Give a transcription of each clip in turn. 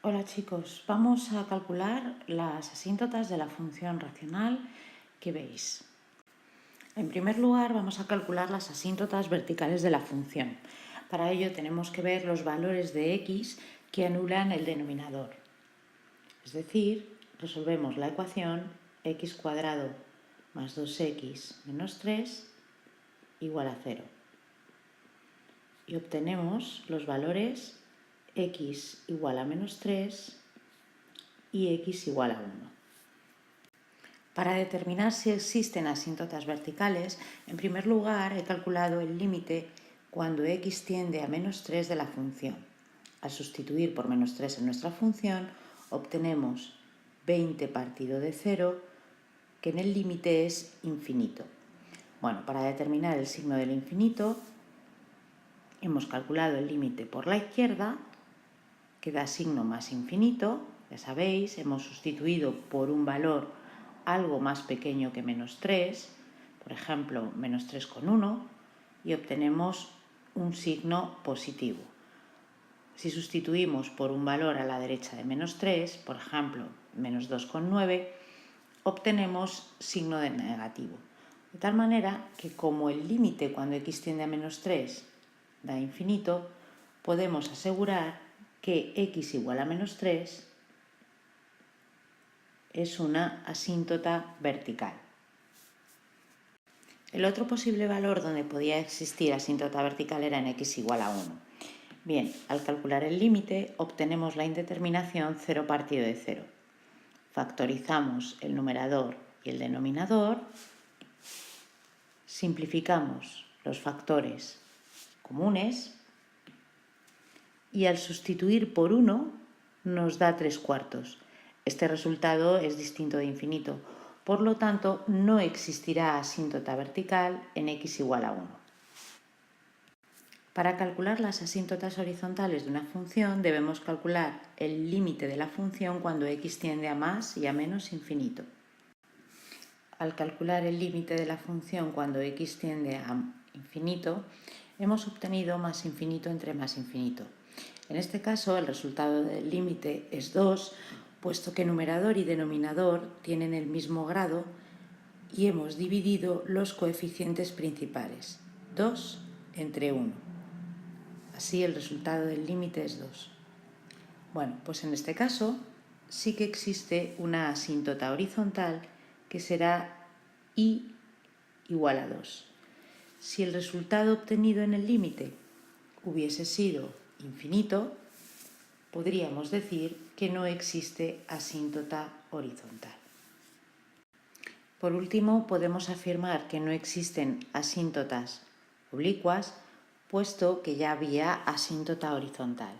Hola chicos, vamos a calcular las asíntotas de la función racional que veis. En primer lugar vamos a calcular las asíntotas verticales de la función. Para ello tenemos que ver los valores de x que anulan el denominador. Es decir, resolvemos la ecuación x² más 2x menos 3 igual a 0. Y obtenemos los valores x igual a menos 3 y x igual a 1. Para determinar si existen asíntotas verticales, en primer lugar he calculado el límite cuando x tiende a menos 3 de la función. Al sustituir por menos 3 en nuestra función, obtenemos 20 partido de 0, que en el límite es infinito. Bueno, para determinar el signo del infinito, hemos calculado el límite por la izquierda, que da signo más infinito. Ya sabéis, hemos sustituido por un valor algo más pequeño que menos 3, por ejemplo, menos 3,1, y obtenemos un signo positivo. Si sustituimos por un valor a la derecha de menos 3, por ejemplo, menos 2,9, obtenemos signo de negativo. De tal manera que como el límite cuando x tiende a menos 3 da infinito, podemos asegurar que x igual a menos 3 es una asíntota vertical. El otro posible valor donde podía existir asíntota vertical era en x igual a 1. Bien, al calcular el límite obtenemos la indeterminación 0 partido de 0. Factorizamos el numerador y el denominador, simplificamos los factores comunes y al sustituir por 1 nos da 3/4. Este resultado es distinto de infinito, por lo tanto no existirá asíntota vertical en x igual a 1. Para calcular las asíntotas horizontales de una función debemos calcular el límite de la función cuando x tiende a más y a menos infinito. Al calcular el límite de la función cuando x tiende a infinito, hemos obtenido más infinito entre más infinito. En este caso, el resultado del límite es 2, puesto que numerador y denominador tienen el mismo grado y hemos dividido los coeficientes principales, 2 entre 1. Así el resultado del límite es 2. Bueno, pues en este caso sí que existe una asíntota horizontal que será y igual a 2. Si el resultado obtenido en el límite hubiese sido infinito, podríamos decir que no existe asíntota horizontal. Por último, podemos afirmar que no existen asíntotas oblicuas, puesto que ya había asíntota horizontal.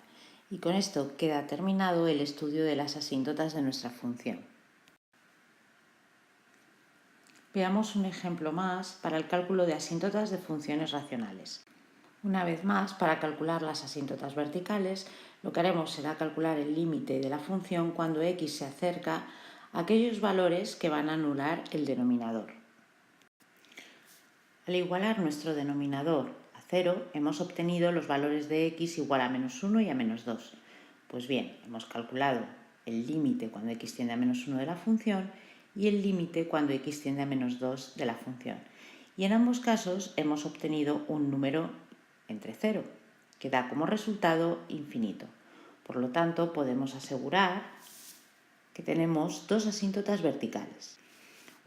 Y con esto queda terminado el estudio de las asíntotas de nuestra función. Veamos un ejemplo más para el cálculo de asíntotas de funciones racionales. Una vez más, para calcular las asíntotas verticales, lo que haremos será calcular el límite de la función cuando x se acerca a aquellos valores que van a anular el denominador. Al igualar nuestro denominador a 0, hemos obtenido los valores de x igual a menos 1 y a menos 2. Pues bien, hemos calculado el límite cuando x tiende a menos 1 de la función y el límite cuando x tiende a menos 2 de la función. Y en ambos casos hemos obtenido un número entre 0, que da como resultado infinito. Por lo tanto, podemos asegurar que tenemos dos asíntotas verticales.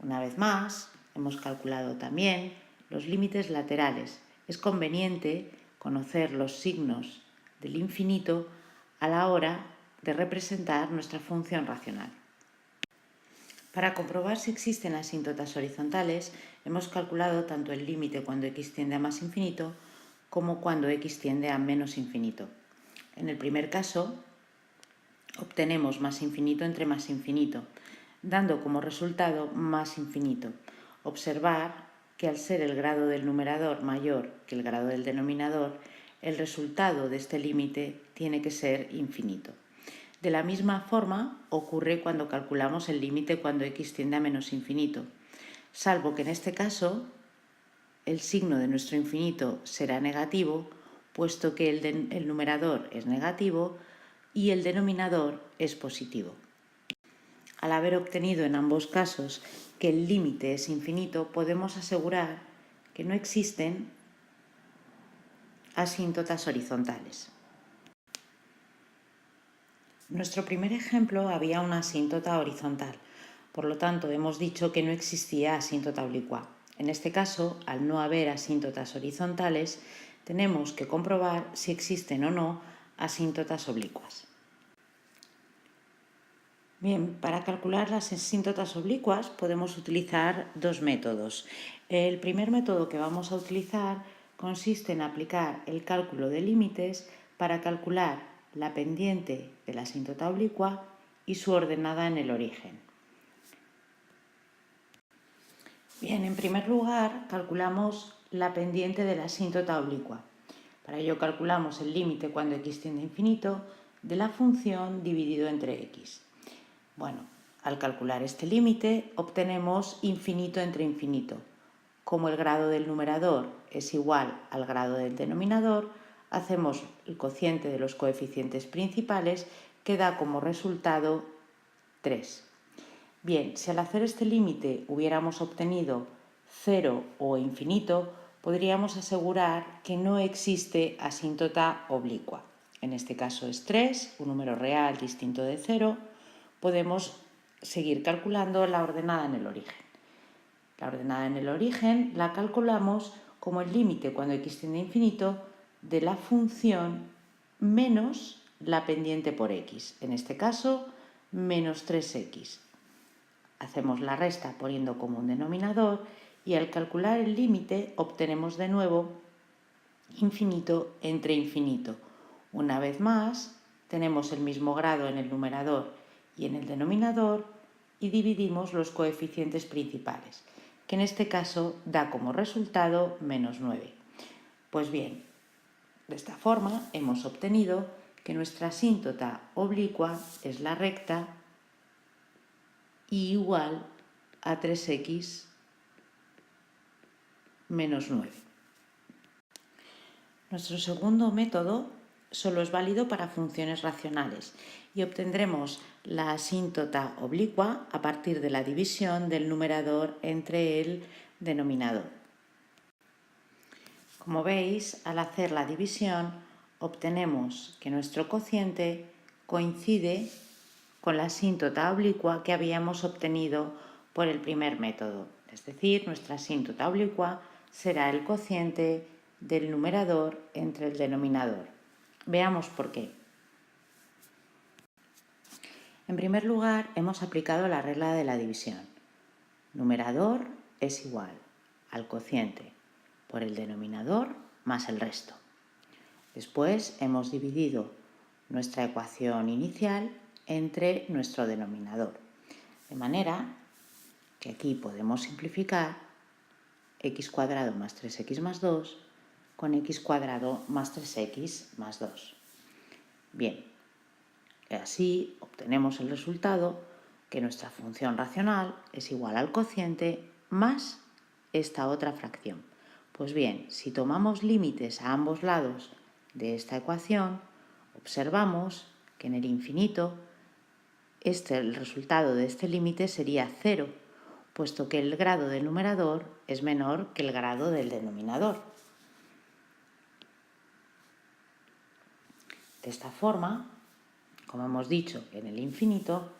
Una vez más, hemos calculado también los límites laterales. Es conveniente conocer los signos del infinito a la hora de representar nuestra función racional. Para comprobar si existen asíntotas horizontales, hemos calculado tanto el límite cuando x tiende a más infinito como cuando x tiende a menos infinito. En el primer caso, obtenemos más infinito entre más infinito, dando como resultado más infinito. Observar que al ser el grado del numerador mayor que el grado del denominador, el resultado de este límite tiene que ser infinito. De la misma forma ocurre cuando calculamos el límite cuando x tiende a menos infinito, salvo que en este caso el signo de nuestro infinito será negativo, puesto que el numerador es negativo, y el denominador es positivo. Al haber obtenido en ambos casos que el límite es infinito, podemos asegurar que no existen asíntotas horizontales. En nuestro primer ejemplo había una asíntota horizontal, por lo tanto hemos dicho que no existía asíntota oblicua. En este caso, al no haber asíntotas horizontales, tenemos que comprobar si existen o no asíntotas oblicuas. Bien, para calcular las asíntotas oblicuas podemos utilizar dos métodos. El primer método que vamos a utilizar consiste en aplicar el cálculo de límites para calcular la pendiente de la asíntota oblicua y su ordenada en el origen. Bien, en primer lugar calculamos la pendiente de la asíntota oblicua. Para ello calculamos el límite cuando x tiende a infinito de la función dividido entre x. Bueno, al calcular este límite obtenemos infinito entre infinito. Como el grado del numerador es igual al grado del denominador, hacemos el cociente de los coeficientes principales que da como resultado 3. Bien, si al hacer este límite hubiéramos obtenido 0 o infinito, podríamos asegurar que no existe asíntota oblicua. En este caso es 3, un número real distinto de 0. Podemos seguir calculando la ordenada en el origen. La ordenada en el origen la calculamos como el límite cuando x tiende a infinito de la función menos la pendiente por x. En este caso, menos 3x. Hacemos la resta poniendo como un denominador y al calcular el límite obtenemos de nuevo infinito entre infinito. Una vez más, tenemos el mismo grado en el numerador y en el denominador y dividimos los coeficientes principales, que en este caso da como resultado menos 9. Pues bien, de esta forma hemos obtenido que nuestra asíntota oblicua es la recta y igual a 3x menos 9. Nuestro segundo método solo es válido para funciones racionales y obtendremos la asíntota oblicua a partir de la división del numerador entre el denominador. Como veis, al hacer la división obtenemos que nuestro cociente coincide con la asíntota oblicua que habíamos obtenido por el primer método. Es decir, nuestra asíntota oblicua será el cociente del numerador entre el denominador. Veamos por qué. En primer lugar, hemos aplicado la regla de la división. Numerador es igual al cociente por el denominador más el resto. Después hemos dividido nuestra ecuación inicial entre nuestro denominador. De manera que aquí podemos simplificar x cuadrado más 3x más 2 con x cuadrado más 3x más 2. Bien, así obtenemos el resultado que nuestra función racional es igual al cociente más esta otra fracción. Pues bien, si tomamos límites a ambos lados de esta ecuación, observamos que en el infinito el resultado de este límite sería 0, puesto que el grado del numerador es menor que el grado del denominador. De esta forma, como hemos dicho, en el infinito,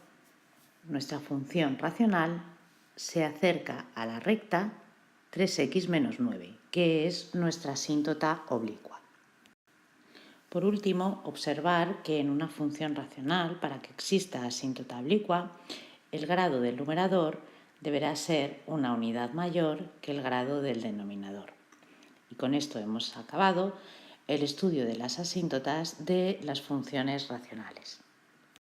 nuestra función racional se acerca a la recta 3x menos 9, que es nuestra asíntota oblicua. Por último, observar que en una función racional, para que exista asíntota oblicua, el grado del numerador deberá ser una unidad mayor que el grado del denominador. Y con esto hemos acabado el estudio de las asíntotas de las funciones racionales.